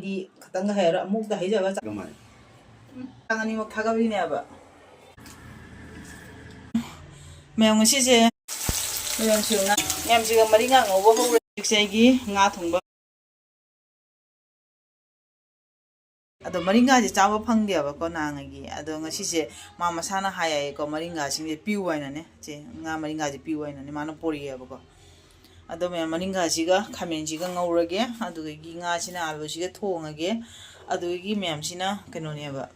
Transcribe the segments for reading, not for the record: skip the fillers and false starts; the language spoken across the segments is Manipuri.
이 같은 거 해라 목도 해줘봐. 잠깐만. 당연히 뭐 타갑이네봐. 매운 시제. 매운 시원한. 냠지가 머리가 오버 호를 식세기 nga thongba. Ado maringa je chawa phangde ba ko nangagi ado ngasi se mama sana haya ko maringa sing piu waina ne je nga maringa je piu waina ne mana pori ba ko ado me maringa siga khamen siga ngaurage ado gi nga sina alu siga thongage ado gi mem sina keno ne ba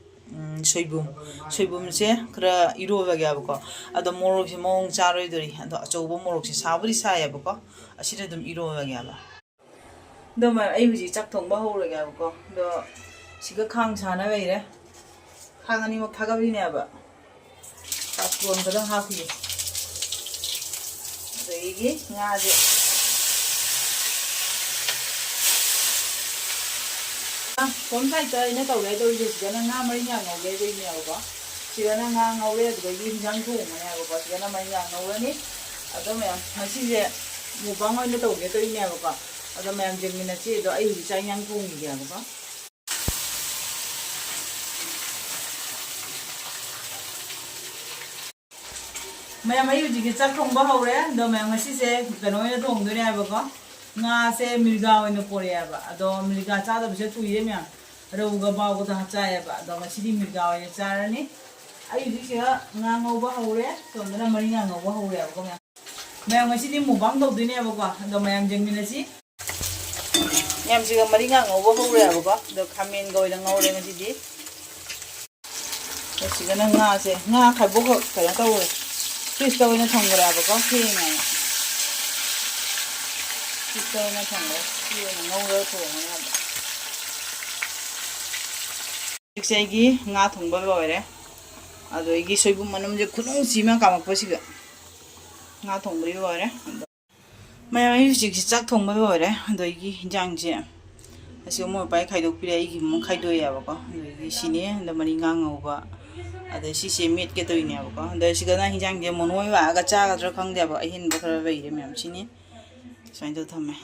soibum se kra iro ba ga ba ko ado morok se mong charoi dori ado achobo morok se saburi sa ya ba ko asire dum iro ba ga ba do ma ai buji chak thong ba ho ra ga ba ko do 지금 강 자나 왜 이래? 강아니 뭐 타갑이네 봐. 딱구원 그런 하고. 이게 ngaji. 봄살 때 이제 또 왜도 이제 지금 나 머리냐 ngồi đây nhiều quá. 지금 나 ngồi đây cái gì chẳng thu mà nhau quá. 지금 나 머리냐 ngồi đây. à tôi mẹ mà chỉ là một băng ngồi nó tôi cái tôi nhiều quá. à tôi mẹ chỉ mình là chỉ đó ai chỉ chẳng thu gì cả quá. Mày mấy cái gì chắc không bao hậu đấy, đó mày ngay sẽ cái nói là thùng đấy này bác có, ngà sẽ milga nó phơi à bác, đó milga cha đó bây giờ thui đấy mày, rồi cái bao cái thằng cha à bác, đó ngay chỉ đi milga này cha này, ai gì cái ngà ngô bao hậu đấy, còn cái này ngà ngô bao hậu đấy bác mày ngay chỉ đi mua băng đầu đấy này bác có, đó mày em mình là gì, em chỉ cái ngà ngô bao hậu đấy bác có, đó khamen gọi là ngô đấy ngay chỉ đi, đó chỉ cái ngà sẽ ngà khai bốc cái tao Fish tao na thong ra ba ko khi này. Fish tao na thong ra khi na ngau ra thong na ba. Iksegi nga thong ba ba re. Ado igi soibu manam je khunung sima kamak pa siga. Nga thong bri ba re. Mai jik chak thong ba ba re. Ado igi jang je. Asi mo pai khai dok pi igi mo khai do ya ba ko. Igi sini anda mani nga ngau ba. ada si semit ke toy niya ko da si gana hinjang je monoi wa ga cha ga tra khang de ba hin ba khara bai de mem chini sain do thame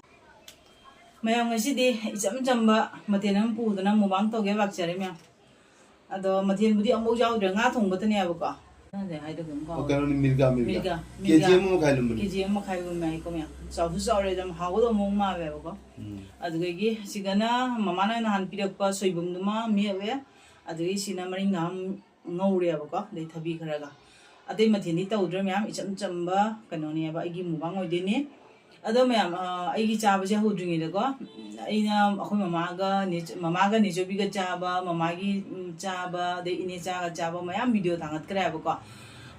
mayang si di jam jam ba matenam pu da na mo bang to ge bak chare me ado maten budi ambo jaw de nga thong ba ta ne ba ko na de hai de gum ko okay ni mirga kgm mo khai lum kgm mo khai lum mai ko me sau fu sau re dam ha go do mo ma be ko ado ge si gana mama na han pi rak pa soibum duma me we ado si na mari ngam ngauria ba ko dei thabi kharaga adei mathini tawdra myam icham chamba kanoni ba igi mubang oi deni ado myam aigi chaba je hudringi de ko aina akhoi mama ga ni jobi ga chaba mama gi chaba dei ine cha ga chaba myam video thangat kra ba ko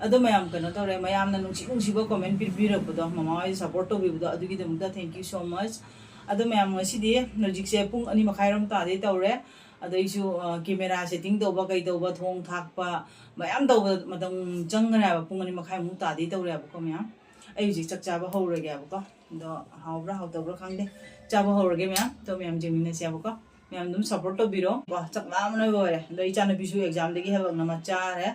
ado myam kana tore myam na nungsi ba comment pir ra bodo mama ai support to bi bodo adu gi demda thank you so much ado myam ngasi di logic se pung ani makhai ram ta de tawre ada isu camera setting do ba kai do ba thong thak pa mayam do madang jang na ba pung ani makhai mu ta di to re ba ko mya ai ji chak cha ba ho re ga ba ko do haw bra haw to bra khang de cha ba ho re ga mya to myam jing na sia ba ko myam dum support to biro ba chak la ma na ba re do I cha na bi su exam de gi ha ba na ma cha re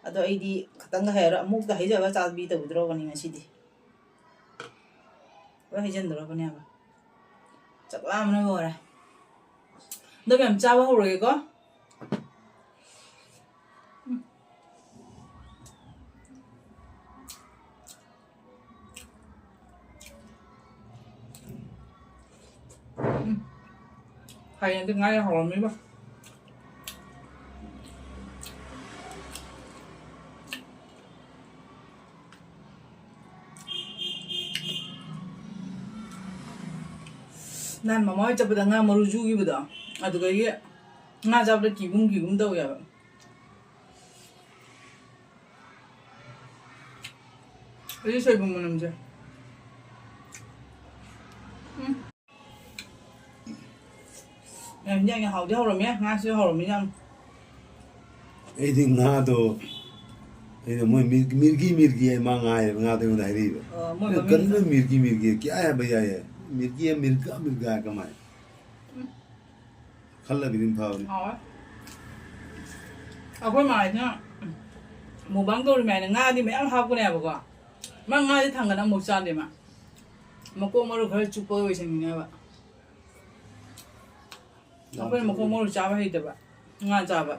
ado ai di khatang ga he ra muk da he ja ba cha bi to dro ba ni ngasi di ba he jan dro ba ne ba chak la ma na ba re 너 면 짜와 호로 이거? hay tiếng ngay hồ mấy ba nan mà mới chụp được nga mà ruju gì vậy aduga ye nga jabla kigum daw ya ai soy bum manam je em nhang hàu đi hàu rồi nhé nga siêu hàu rồi nhang ai ding nga do ai do moi mirgi ma nga de na ri ba kan mirgi kya hai bhaiya ye mirga ka mai khalla bidim phao ni akwai mai na mu bang do mai na nga di mai am ha ko ne ba ko ma nga di thang ga mu cha de ma ko ma ro khar chu po we sing ne ba 아빠는 뭐 고모를 잡아 해야 봐 잡아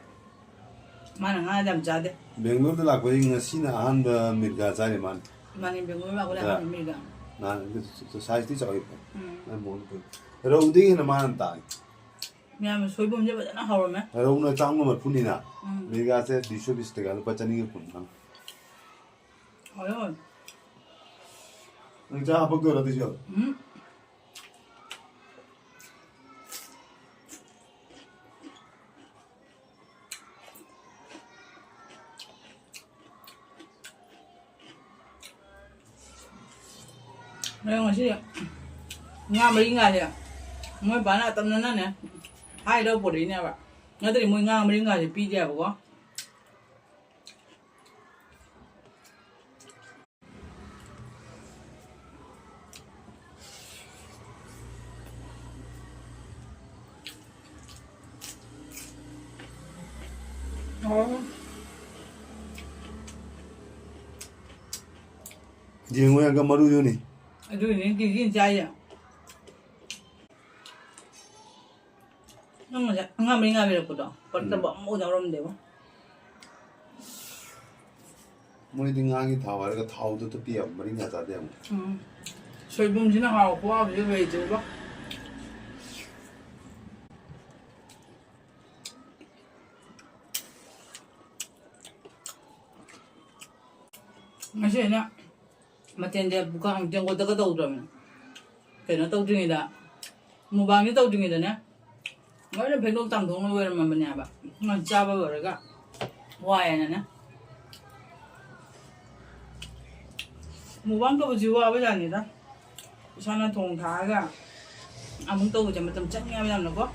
많은 하나 잡자대 뱅글로르 라고 이거 시나 한다 밀가 자리만 많이 병으로 그래 하는 밀가 나는 그 사이즈 저기 난 뭐. 러운딩에는 많다. 왜냐면 소이범 잡아잖아 하루면 러운은 장놈을 풀리나. 밀가세 디쇼비스트가 빠짜니게 풀나. 어여 자, 한번 더 드셔. Đây mà xí Nga mấy Nga thì mới bán lại tâm nó nè hai đâu bộ đấy nè bạn nó thì mới Nga mấy Nga thì pi đẹp quá gì ngồi cái maru vô này rồi những cái chai à Nga mấy Nga về được đó còn tao bỏ mua đâu làm được mỗi tiếng ngang cái thảo cái thảo đó tôi biết mà đi nghe ra đấy 소이범 지나 하고 와 왜 저거 마시냐 마텐데 부강 정고 다가 도우면 걔는 또 중이다 무방이 또 중이다네 원래 백동 땅 동을 왜 얼마 뭐냐 봐 잡아 버려가 와야네 무방도 보지 와 보자니다 sana thùng thả ra muốn tu cho mình tầm chắc nghe làm được có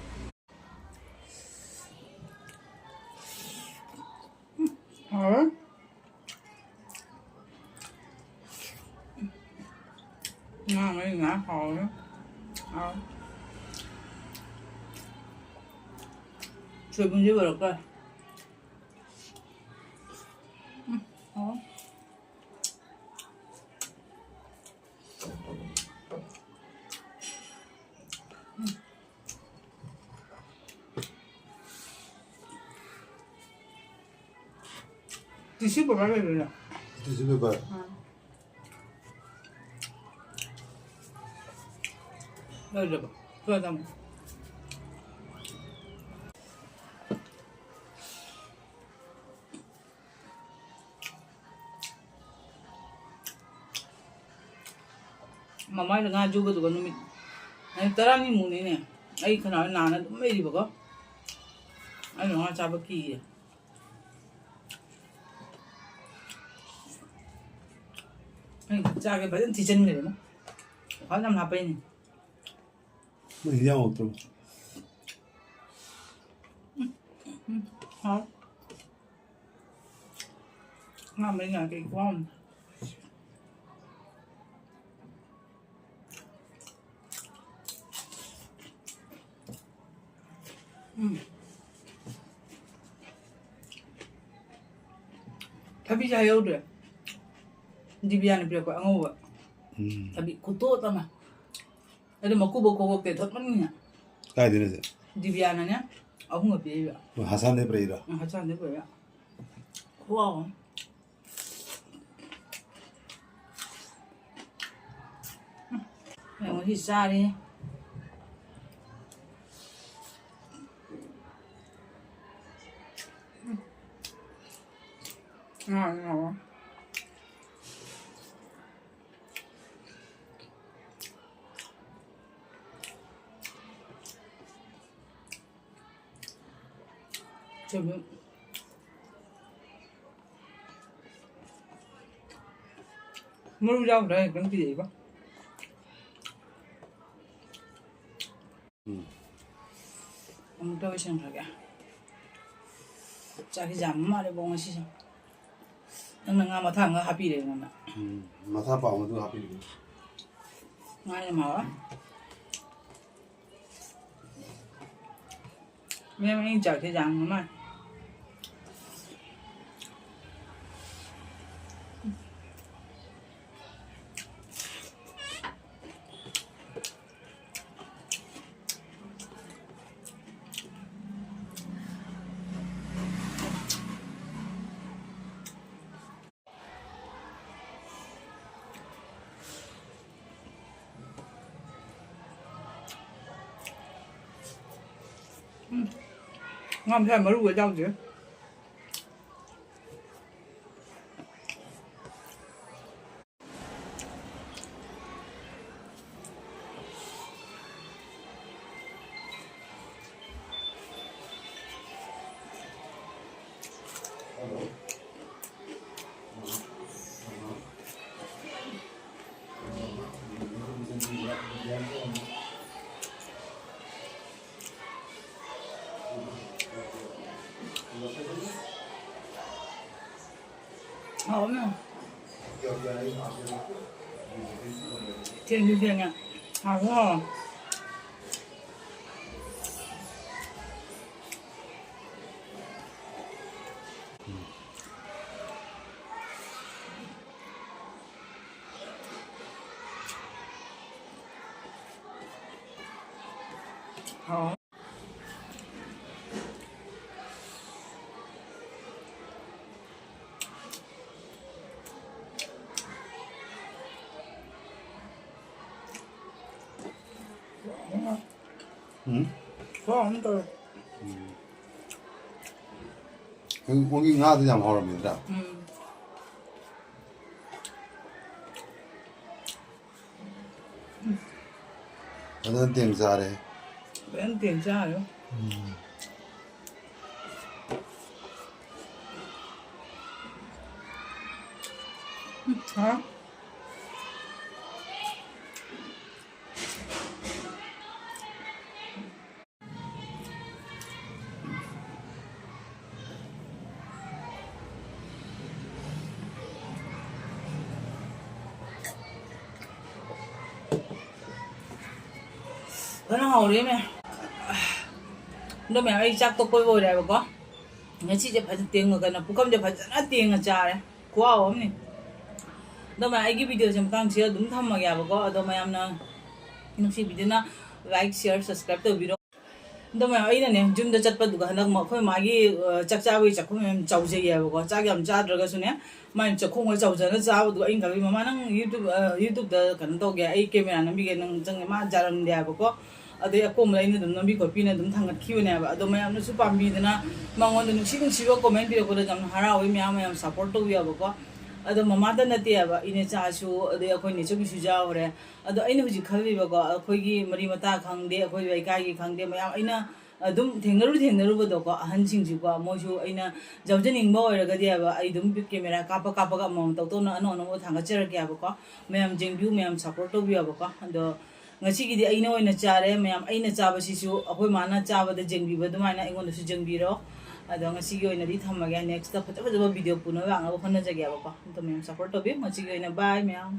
hả ngon mấy ngã hồi nữa chơi bên dưới được rồi 뒤집어 봐야 되나? 뒤집어 봐. 여기 봐. 그러다 뭐. Mama nga juga tu kan numit. Ay tara ni muni ne. Ay kana nana tu mai di baga. Ay nga chaba ki. Ay cha cái bánh thì chân người đó. Có năm hộp bên. Mình nhau tu. Hả? Ngon mấy ngày cái con. Tapi saya udah di biar ni berapa angau ba. Tapi kuto ta ma. Ada maku boko ke thot man nya. Cái gì nữa? Di biar na nya. Aku nggak biar ba. Hasan ne preira. Hasan ne preira. Wow. Yang masih sari. Ngon. Coba. Mới rau đây cái gì bác? Ông tôi xem rồi kìa. Chả cái giảm mà để bông xí sao? Nang nga matha nga happy đấy nè. Matha bảo mà tôi happy. Ngay mà. Mình chả cái giảm mà. ngon thêm mới đuổi đâu chứ hổm nè chiên nha hào quá à. Hổm không tôi 거기 나도 좀 하랍니다. 저는 땡사래. vẫn tiền ra rồi hả cái nó hầu đi mẹ 너 mẹ ấy chắc tôi coi rồi có nhà chị phải tiền người cái cũng không phải tiền ở cha đấy quá ốm nè 너 mẹ ấy cái video xem tăng chia đúng thầm mà nhà có 너 mẹ em nè nó chỉ video na like share subscribe tới video 너 mẹ ấy nè zoom đó chặt bắt được hàng mà khơi mà cái chắc cha với chắc không em trâu gì có chắc em cha được cái số nè mà chắc không có trâu gì nó cha được anh cái mà năng YouTube đó cái nó cái ấy camera nó bị cái nó chẳng mà cha làm đẹp có अदे अकोम लाइन दम नबी कॉपी ने दम थांगत खिवने बा अदो मैं हमने सुपाम भी देना मंगोन दनु सिंग सिबो कमेंट भी को जम हरावे म्या म्या सपोर्ट तो बिया बको अदो ममा द नते बा इने चासु अदे अखोय ने चबि सुजा होरे अदो अइने हुजि खलि बको अखोय गी मरी मता खंगदे अखोय वैका गी खंगदे म्या अइना अदुम थेंगरु बदो को अहन सिंग जु को मोजु अइना जवजनिंग बो ओरगदि बा अइ दुम कैमरा कापा का मम तो तो न अनो अनो थांगा चर के बको म्याम जेंगबिउ म्याम सपोर्ट तो बिया बको अदो ngachigidi aina oina chare mayam aina chaba sisu akoi mana chaba da jengbi ba dumaina ingon su jengbi ro ado ngachigi oina di thamaga next ta phata phata video puno wa nga khonna jagya ba ko to mayam support to bi ngachigi oina bye mayam